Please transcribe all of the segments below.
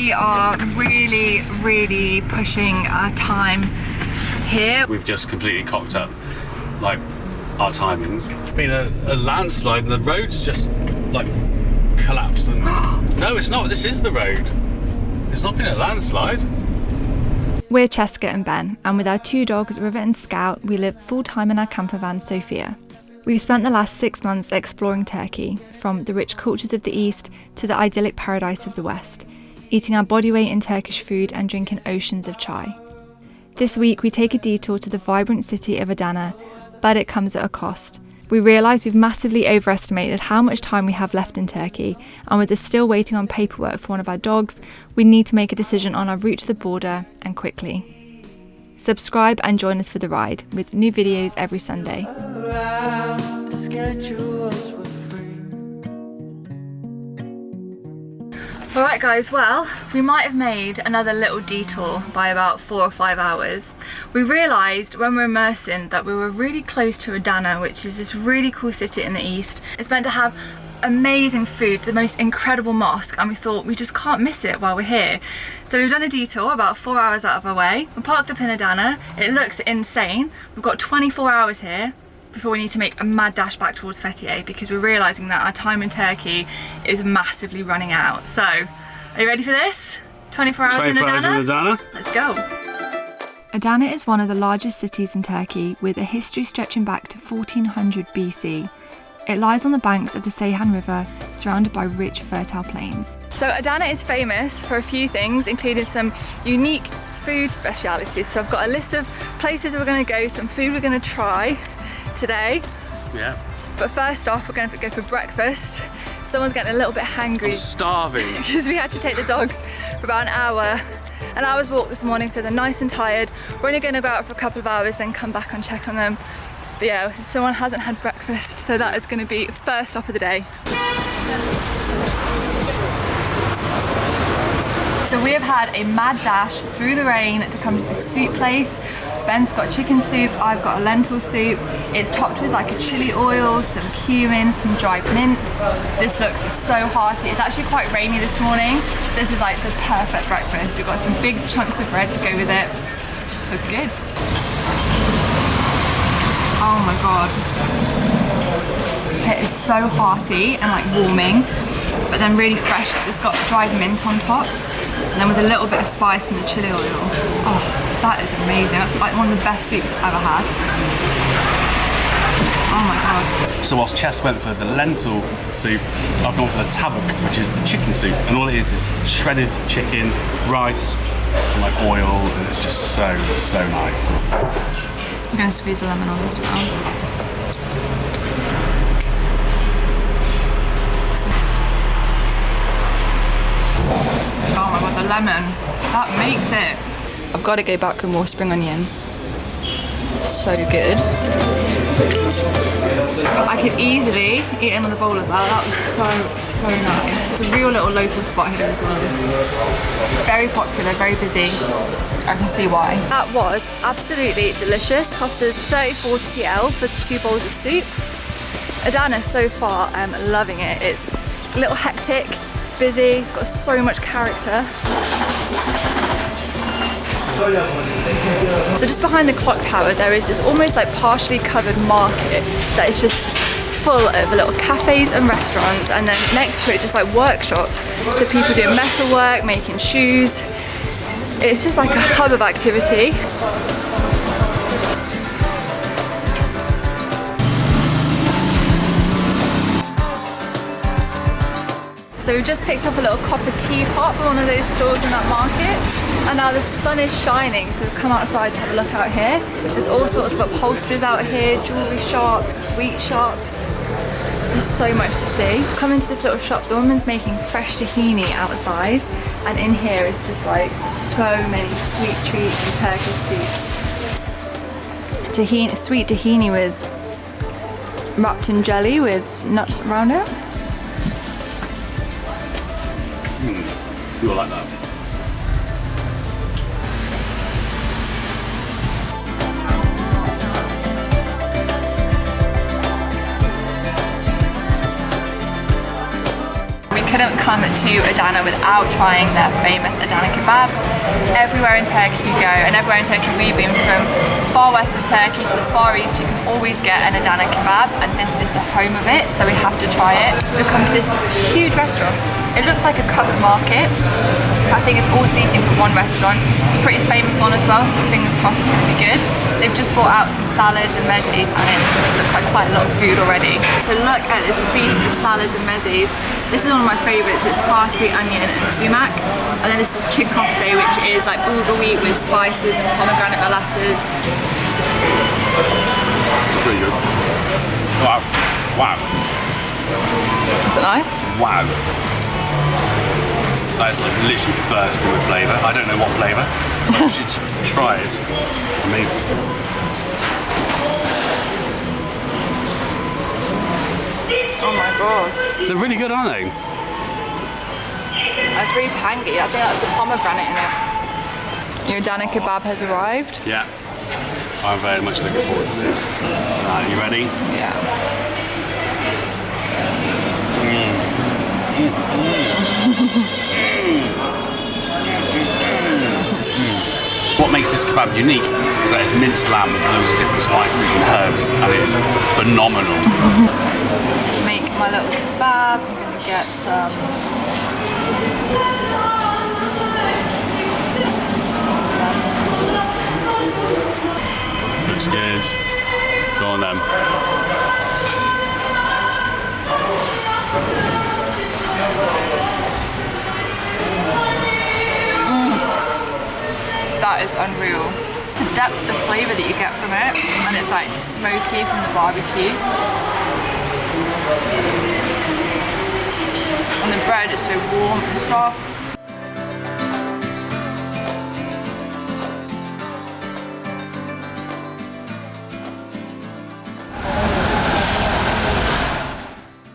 We are really pushing our time here. We've just completely cocked up, like, our timings. It's been a landslide and the road's just, like, collapsed and... No, it's not. This is the road. It's not been a landslide. We're Cheska and Ben, and with our 2 dogs, River and Scout, we live full-time in our camper van, Sofia. We've spent the last 6 months exploring Turkey, from the rich cultures of the east to the idyllic paradise of the west, eating our body weight in Turkish food and drinking oceans of chai. This week, we take a detour to the vibrant city of Adana, but it comes at a cost. We realise we've massively overestimated how much time we have left in Turkey, and with us still waiting on paperwork for one of our dogs, we need to make a decision on our route to the border, and quickly. Subscribe and join us for the ride, with new videos every Sunday. Alright guys, well, we might have made another little detour by about 4 or 5 hours. We realised when we were immersing that we were really close to Adana, which is this really cool city in the east. It's meant to have amazing food, the most incredible mosque, and we thought we just can't miss it while we're here. So we've done a detour about 4 hours out of our way. We're parked up in Adana. It looks insane. We've got 24 hours here before we need to make a mad dash back towards Fethiye, because we're realising that our time in Turkey is massively running out. So, are you ready for this? 24 hours in Adana? Let's go. Adana is one of the largest cities in Turkey, with a history stretching back to 1400 BC. It lies on the banks of the Seyhan River, surrounded by rich, fertile plains. So Adana is famous for a few things, including some unique food specialities. So I've got a list of places we're going to go, some food we're going to try today. Yeah. But first off, we're going to go for breakfast. Someone's getting a little bit hangry. I'm starving. Because we had to take the dogs for about an hour's walk this morning, so they're nice and tired. We're only going to go out for a couple of hours, then come back and check on them. But yeah, someone hasn't had breakfast, so that is going to be first stop of the day. So we have had a mad dash through the rain to come to the soup place. Ben's got chicken soup, I've got a lentil soup. It's topped with like a chili oil, some cumin, some dried mint. This looks so hearty. It's actually quite rainy this morning, so this is like the perfect breakfast. We've got some big chunks of bread to go with it. This looks good. Oh my god. It is so hearty and like warming, but then really fresh because it's got dried mint on top. And then with a little bit of spice from the chili oil. Oh, that is amazing. That's like one of the best soups I've ever had. Oh my god. So whilst Chess went for the lentil soup, I've gone for the tavuk, which is the chicken soup. And all it is shredded chicken, rice, and like oil, and it's just so nice. I'm going to squeeze a lemon on as well. Oh my god, the lemon, that makes it. I've got to go back with more spring onion. So good. I could easily eat another bowl of that. That was so nice. It's a real little local spot here as well. Very popular, very busy. I can see why. That was absolutely delicious. Cost us 34 TL for 2 bowls of soup. Adana so far, I'm loving it. It's a little hectic, busy, it's got so much character. So just behind the clock tower there is this almost like partially covered market that is just full of little cafes and restaurants, and then next to it just like workshops for people doing metal work, making shoes. It's just like a hub of activity. So we've just picked up a little copper teapot from one of those stores in that market, and now the sun is shining, so we've come outside to have a look out here. There's all sorts of upholsterers out here, jewellery shops, sweet shops. There's so much to see. Come into this little shop, the woman's making fresh tahini outside, and in here is just like so many sweet treats and Turkish sweets. Tahini, sweet tahini with wrapped in jelly with nuts around it. You'll like that. We couldn't come to Adana without trying their famous Adana kebabs. Everywhere in Turkey you go, and everywhere in Turkey we've been, from far west of Turkey to the far east, you can always get an Adana kebab, and this is the home of it, so we have to try it. We've come to this huge restaurant. It looks like a covered market. I think it's all seating for one restaurant. It's a pretty famous one as well, so fingers crossed it's going to be good. They've just brought out some salads and mezes, and it looks like quite a lot of food already. So look at this feast of salads and mezes. This is one of my favourites. It's parsley, onion and sumac. And then this is chick kofte, which is like bulgur wheat with spices and pomegranate molasses. Pretty good. Wow. Wow. Is it nice? Wow. That's like literally bursting with flavour. I don't know what flavour. You should try it. It's amazing. Oh my god. They're really good, aren't they? That's really tangy. I think that's the pomegranate in it. Your Adana kebab has arrived. Yeah. I'm very much looking forward to this. Are you ready? Yeah. What makes this kebab unique is that it's minced lamb with loads of different spices and herbs, and it's phenomenal. Make my little kebab. I'm gonna get some. Looks good. Go on then. That is unreal. The depth of flavour that you get from it, and it's like smoky from the barbecue. And the bread is so warm and soft.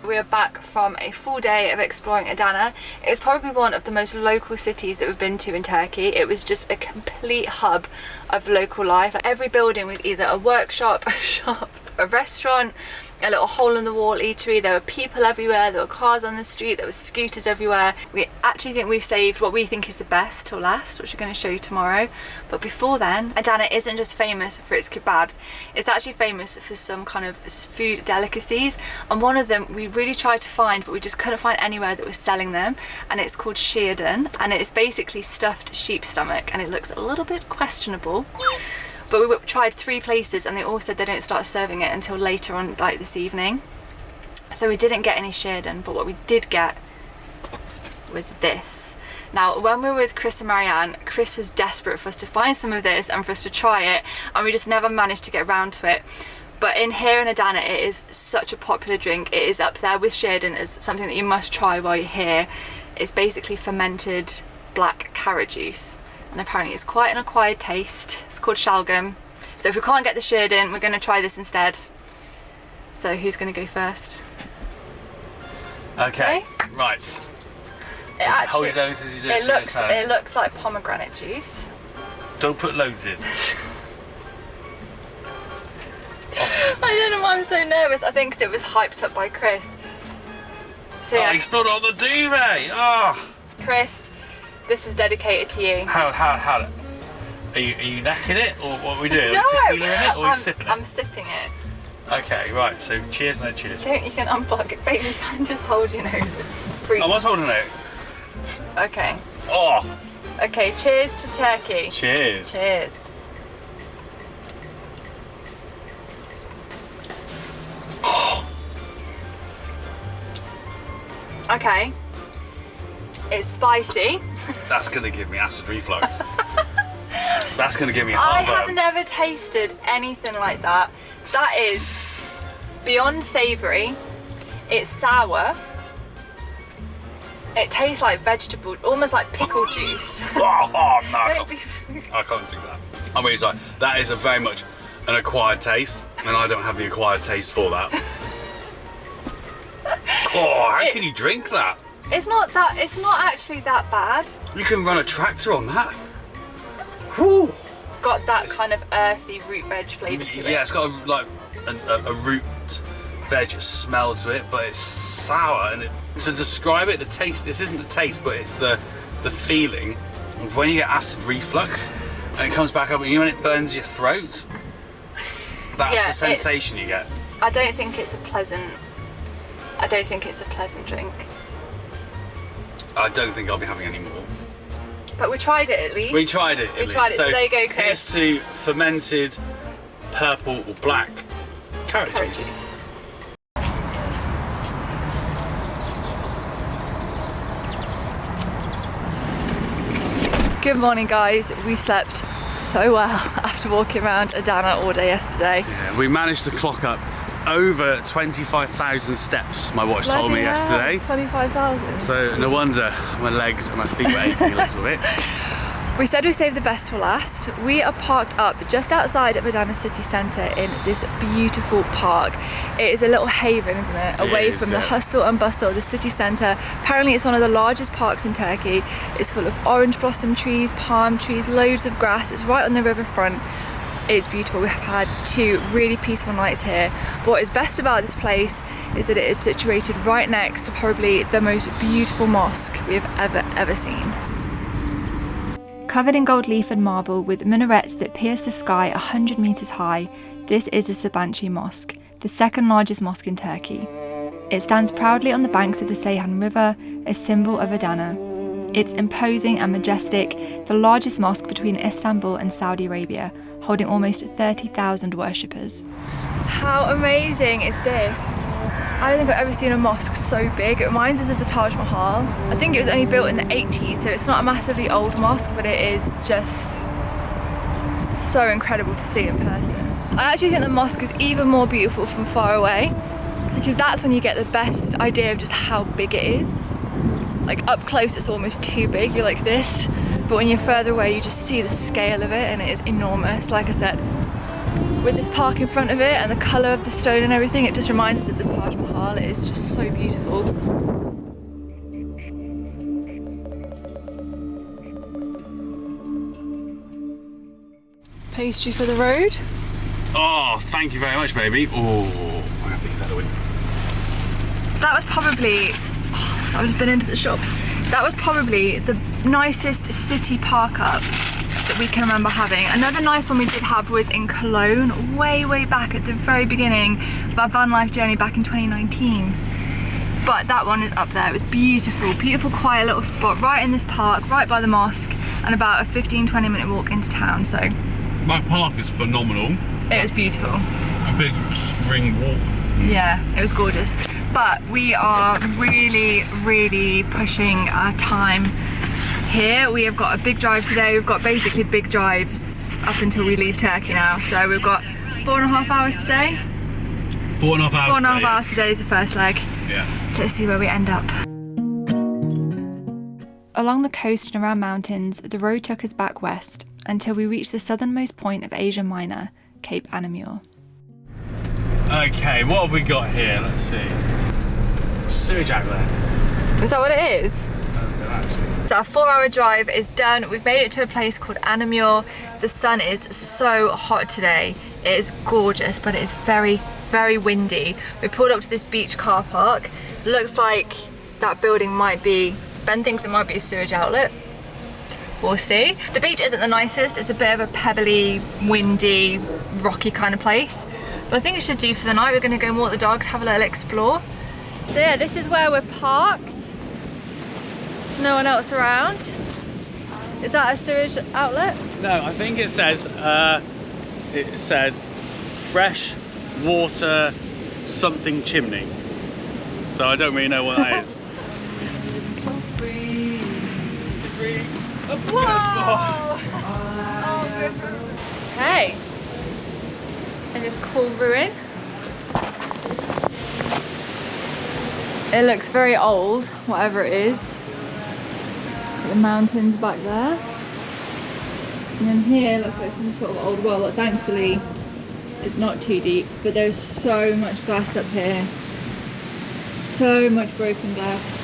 We are back from a full day of exploring Adana. It's probably one of the most local cities that we've been to in Turkey. It was just a complete hub of local life. Like every building with either a workshop, a shop, a restaurant, a little hole in the wall eatery. There were people everywhere, there were cars on the street, there were scooters everywhere. We actually think we've saved what we think is the best till last, which we're going to show you tomorrow. But before then, Adana isn't just famous for its kebabs, it's actually famous for some kind of food delicacies, and one of them we really tried to find but we just couldn't find anywhere that was selling them, and it's called shearden, and it's basically stuffed sheep stomach, and it looks a little bit questionable. But we tried 3 places and they all said they don't start serving it until later on, like this evening. So we didn't get any shearden, but what we did get was this. Now, when we were with Chris and Marianne, Chris was desperate for us to find some of this and for us to try it, and we just never managed to get around to it. But in here in Adana, it is such a popular drink. It is up there with shearden as something that you must try while you're here. It's basically fermented black carrot juice. And apparently it's quite an acquired taste. It's called ШALGAM. So if we can't get the shearden, we're going to try this instead. So who's going to go first? Okay. Right. Hold your nose as you do it. It looks like pomegranate juice. Don't put loads in. I don't know why I'm so nervous. I think 'cause it was hyped up by Chris. So yeah. Oh, he spilled it on the duvet. Oh. Chris, this is dedicated to you. How? Are you necking it, or what are we doing? No, Are we tequila in it, or are you sipping it? I'm sipping it. Okay, right. So cheers and then cheers. You can unplug it, baby. You can just hold your nose. Breathe. I was holding it. Okay. Oh. Okay. Cheers to Turkey. Cheers. Cheers. Okay. It's spicy. That's gonna give me acid reflux. That's gonna give me I heartburn. have never tasted anything like that. That is beyond savoury. It's sour. It tastes like vegetable, almost like pickle juice. Oh, no, I Don't can't, be I can't do that. I'm really sorry. That is a very much an acquired taste, and I don't have the acquired taste for that. Oh, how can you drink that? It's not actually that bad. You can run a tractor on that. Whew. Got that kind of earthy root veg flavour to it. Yeah, it's got a root veg smell to it, but it's sour and to describe it, the taste, this isn't the taste, but it's the feeling of when you get acid reflux and it comes back up and when it burns your throat, that's the sensation you get. I don't think it's a pleasant drink. I don't think I'll be having any more. But we tried it at least. We tried it. So there you go, Chris. Here's to fermented purple or black carrot juice. Good morning, guys. We slept so well after walking around Adana all day yesterday. Yeah, we managed to clock up over 25,000 steps, my watch told me yesterday. 25,000. So no wonder my legs and my feet were aching a little bit. We said we saved the best for last. We are parked up just outside of Adana city centre in this beautiful park. It is a little haven, isn't it? Away from the hustle and bustle of the city centre. Apparently it's one of the largest parks in Turkey. It's full of orange blossom trees, palm trees, loads of grass. It's right on the riverfront. It's beautiful. We have had 2 really peaceful nights here. But what is best about this place is that it is situated right next to probably the most beautiful mosque we have ever seen. Covered in gold leaf and marble with minarets that pierce the sky 100 metres high, this is the Sabanci Mosque, the second largest mosque in Turkey. It stands proudly on the banks of the Seyhan River, a symbol of Adana. It's imposing and majestic, the largest mosque between Istanbul and Saudi Arabia, holding almost 30,000 worshippers. How amazing is this? I don't think I've ever seen a mosque so big. It reminds us of the Taj Mahal. I think it was only built in the 80s, so it's not a massively old mosque, but it is just so incredible to see in person. I actually think the mosque is even more beautiful from far away, because that's when you get the best idea of just how big it is. Like up close it's almost too big, you're like this, but when you're further away you just see the scale of it and it is enormous. Like I said, with this park in front of it and the colour of the stone and everything, it just reminds us of the Taj Mahal. It is just so beautiful. Pastry for the road. Oh, thank you very much, baby. Oh, I got things out of the way. So that was probably, so I've just been into the shops. That was probably the nicest city park up that we can remember having. Another nice one we did have was in Cologne, way back at the very beginning of our van life journey back in 2019. But that one is up there. It was beautiful, quiet little spot right in this park, right by the mosque, and about a 15-20 minute walk into town. So that park is phenomenal. It was beautiful. A big spring walk. Yeah, it was gorgeous. But we are really pushing our time here. We have got a big drive today. We've got basically big drives up until we leave Turkey now. So we've got 4.5 hours today. 4.5 hours. 4.5 hours today is the first leg. Yeah. So let's see where we end up. Along the coast and around mountains, the road took us back west until we reached the southernmost point of Asia Minor, Cape Anamur. Okay, what have we got here? Let's see. Sewage outlet. Is that what it is? Actually. So our 4-hour drive is done. We've made it to a place called Anamur. The sun is so hot today. It is gorgeous, but it is very windy. We pulled up to this beach car park. Looks like that building might be, Ben thinks it might be a sewage outlet. We'll see. The beach isn't the nicest. It's a bit of a pebbly, windy, rocky kind of place. But I think it should do for the night. We're going to go and walk the dogs, have a little explore. So yeah, this is where we're parked. No one else around. Is that a sewage outlet? No, I think it says fresh water something chimney. So I don't really know what that is. Whoa! Hey, and this cool ruin. It looks very old, whatever it is. The mountains back there. And then here looks like some sort of old well, but thankfully it's not too deep. But there's so much glass up here. So much broken glass.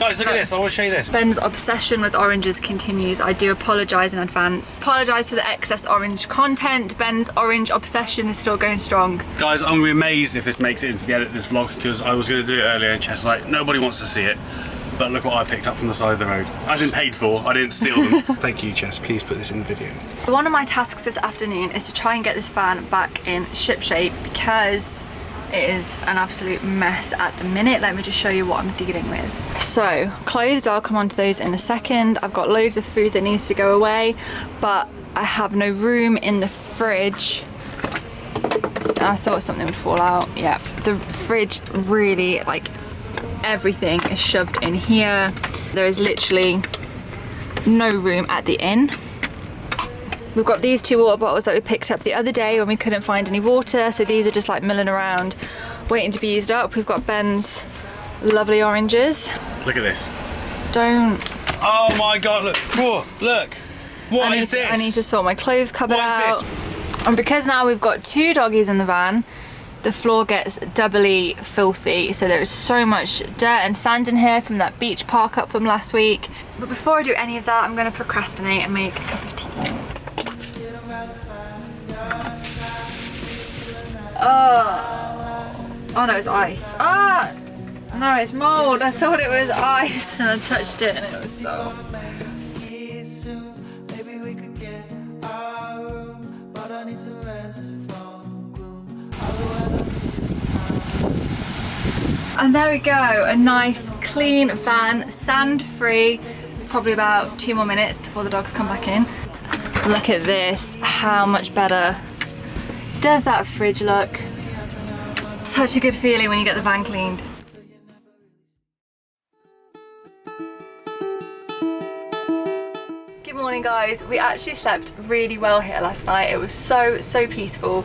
Guys, look at this, I want to show you this. Ben's obsession with oranges continues. I do apologise in advance. Apologise for the excess orange content. Ben's orange obsession is still going strong. Guys, I'm going to be amazed if this makes it into the edit of this vlog, because I was going to do it earlier and Chess was like, nobody wants to see it. But look what I picked up from the side of the road. As in paid for, I didn't steal them. Thank you, Chess, please put this in the video. One of my tasks this afternoon is to try and get this van back in ship shape, because it is an absolute mess at the minute. Let me just show you what I'm dealing with. So, clothes, I'll come on to those in a second. I've got loads of food that needs to go away, but I have no room in the fridge. I thought something would fall out. Yeah, the fridge really, like, everything is shoved in here. There is literally no room at the inn. We've got these 2 water bottles that we picked up the other day when we couldn't find any water, so these are just like milling around waiting to be used up. We've got Ben's lovely oranges. Look at this. Don't. Oh my god, look. Whoa, look. What is this? I need to sort my clothes cupboard out. What is this? And because now we've got 2 doggies in the van, the floor gets doubly filthy, so there is so much dirt and sand in here from that beach park up from last week. But before I do any of that, I'm going to procrastinate and make a cup of tea. Oh no, it's ice. Ah! No, it's mold. I thought it was ice and I touched it and it was so... And there we go, a nice clean van, sand free. Probably about 2 more minutes before the dogs come back in. Look at this, how much better does that fridge look? Such a good feeling when you get the van cleaned. Good morning guys, we actually slept really well here last night. It was so peaceful.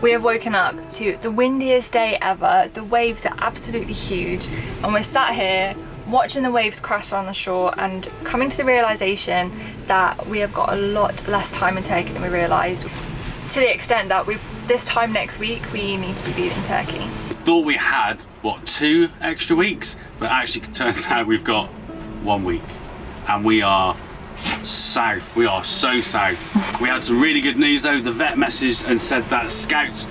We have woken up to the windiest day ever. The waves are absolutely huge and we're sat here watching the waves crash on the shore and coming to the realisation that we have got a lot less time in Turkey than we realised, to the extent that this time next week we need to be leaving Turkey. Thought we had, what, 2 extra weeks? But actually it turns out we've got 1 week. And we are south. We are so south. We had some really good news though. The vet messaged and said that Scout's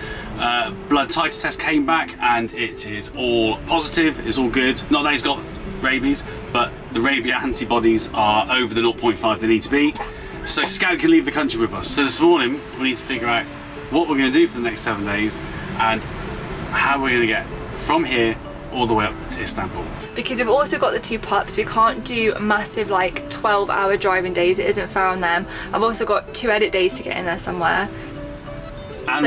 blood titer test came back and it is all positive. It's all good. Not that he's got rabies, but the rabies antibodies are over the 0.5 they need to be. So Scout can leave the country with us. So this morning we need to figure out what we're going to do for the next 7 days and how we're going to get from here all the way up to Istanbul. Because we've also got the 2 pups, we can't do massive like 12-hour driving days. It isn't fair on them. I've also got 2 edit days to get in there somewhere. And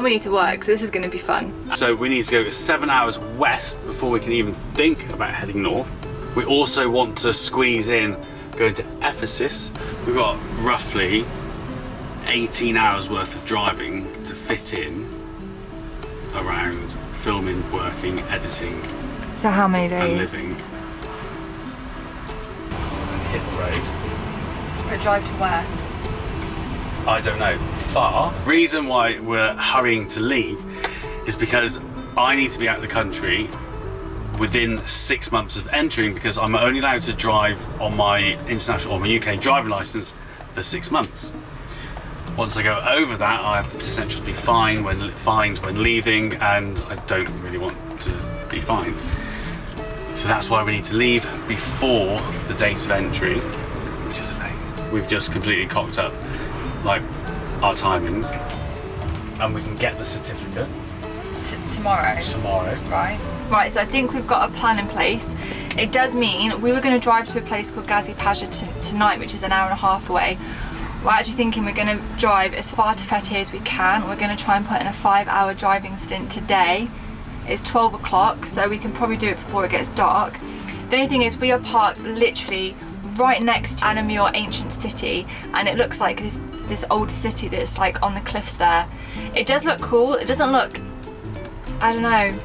we need to work, so this is going to be fun. So we need to go 7 hours west before we can even think about heading north. We also want to squeeze in going to Ephesus. We've got roughly 18 hours worth of driving to fit in around filming, working, editing. So how many days? And living. And hit the road. But drive to where? I don't know. Far. Reason why we're hurrying to leave is because I need to be out of the country within 6 months of entering, because I'm only allowed to drive on my international or my UK driving licence for 6 months. Once I go over that, I have the potential to be fined when leaving, and I don't really want to be fined. So that's why we need to leave before the date of entry, which is a pain. We've just completely cocked up like our timings, and we can get the certificate tomorrow. Right, so I think we've got a plan in place. It does mean we were going to drive to a place called Gazi Paşa tonight, which is an hour and a half away. We're actually thinking we're going to drive as far to Fethiye as we can. We're going to try and put in a 5-hour driving stint today. It's 12 o'clock, so we can probably do it before it gets dark. The only thing is we are parked literally right next to Anamur ancient city, and it looks like this old city that's like on the cliffs there. It does look cool. It doesn't look, I don't know,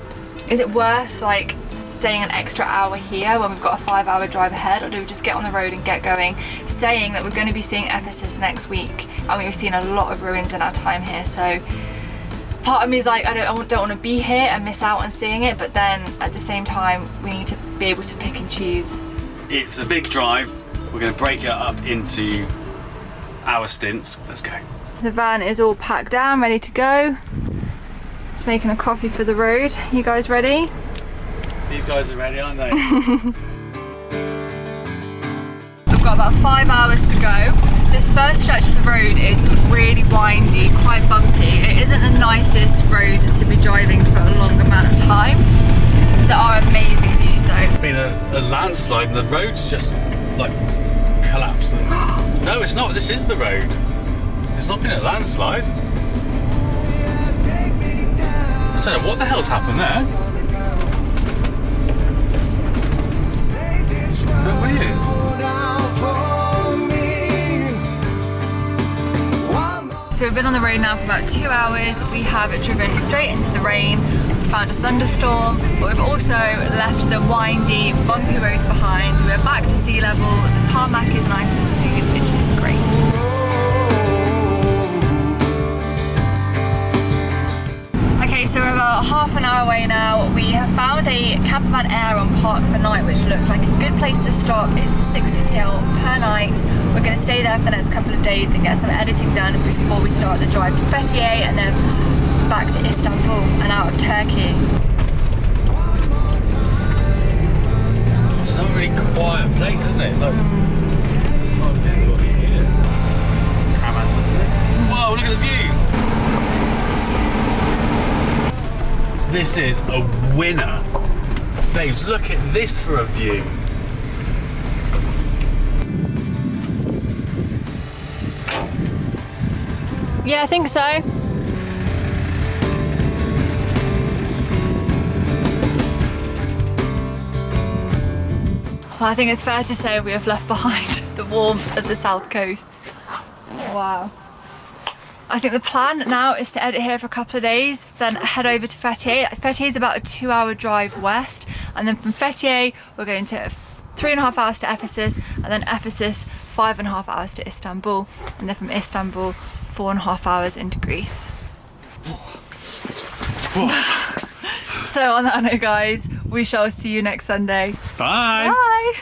is it worth like staying an extra hour here when we've got a 5-hour drive ahead, or do we just get on the road and get going? Saying that we're going to be seeing Ephesus next week, and we've seen a lot of ruins in our time here, so part of me is like, I don't want to be here and miss out on seeing it, but then at the same time, we need to be able to pick and choose. It's a big drive. We're going to break it up into our stints. Let's go. The van is all packed down, ready to go. Just making a coffee for the road. You guys ready? These guys are ready, aren't they? We've got about 5 hours to go. This first stretch of the road is really windy, quite bumpy. It isn't the nicest road to be driving for a long amount of time. There are amazing views though. It's been a landslide and the road's just like collapsed. No, it's not. This is the road. It's not been a landslide. I don't know what the hell's happened there. How weird. So we've been on the road now for about 2 hours. We have driven straight into the rain, found a thunderstorm, but we've also left the windy, bumpy roads behind. We're back to sea level. The tarmac is nice and smooth, which is great. Okay, so we're about half an hour away now. We have found a campervan air on park for night, which looks like a good place to stop. It's 60 TL per night. We're going to stay there for the next couple of days and get some editing done before we start the drive to Fethiye and then back to Istanbul and out of Turkey. It's not a really quiet place, isn't it? It's like there's hardly anybody here. Whoa, look at the view! This is a winner. Babes, look at this for a view. Yeah, I think so. Well, I think it's fair to say we have left behind the warmth of the south coast. Wow. I think the plan now is to edit here for a couple of days, then head over to Fethiye. Fethiye is about a 2-hour drive west, and then from Fethiye we're going to 3.5 hours to Ephesus, and then Ephesus 5.5 hours to Istanbul, and then from Istanbul 4.5 hours into Greece. So on that note guys, we shall see you next Sunday. Bye! Bye!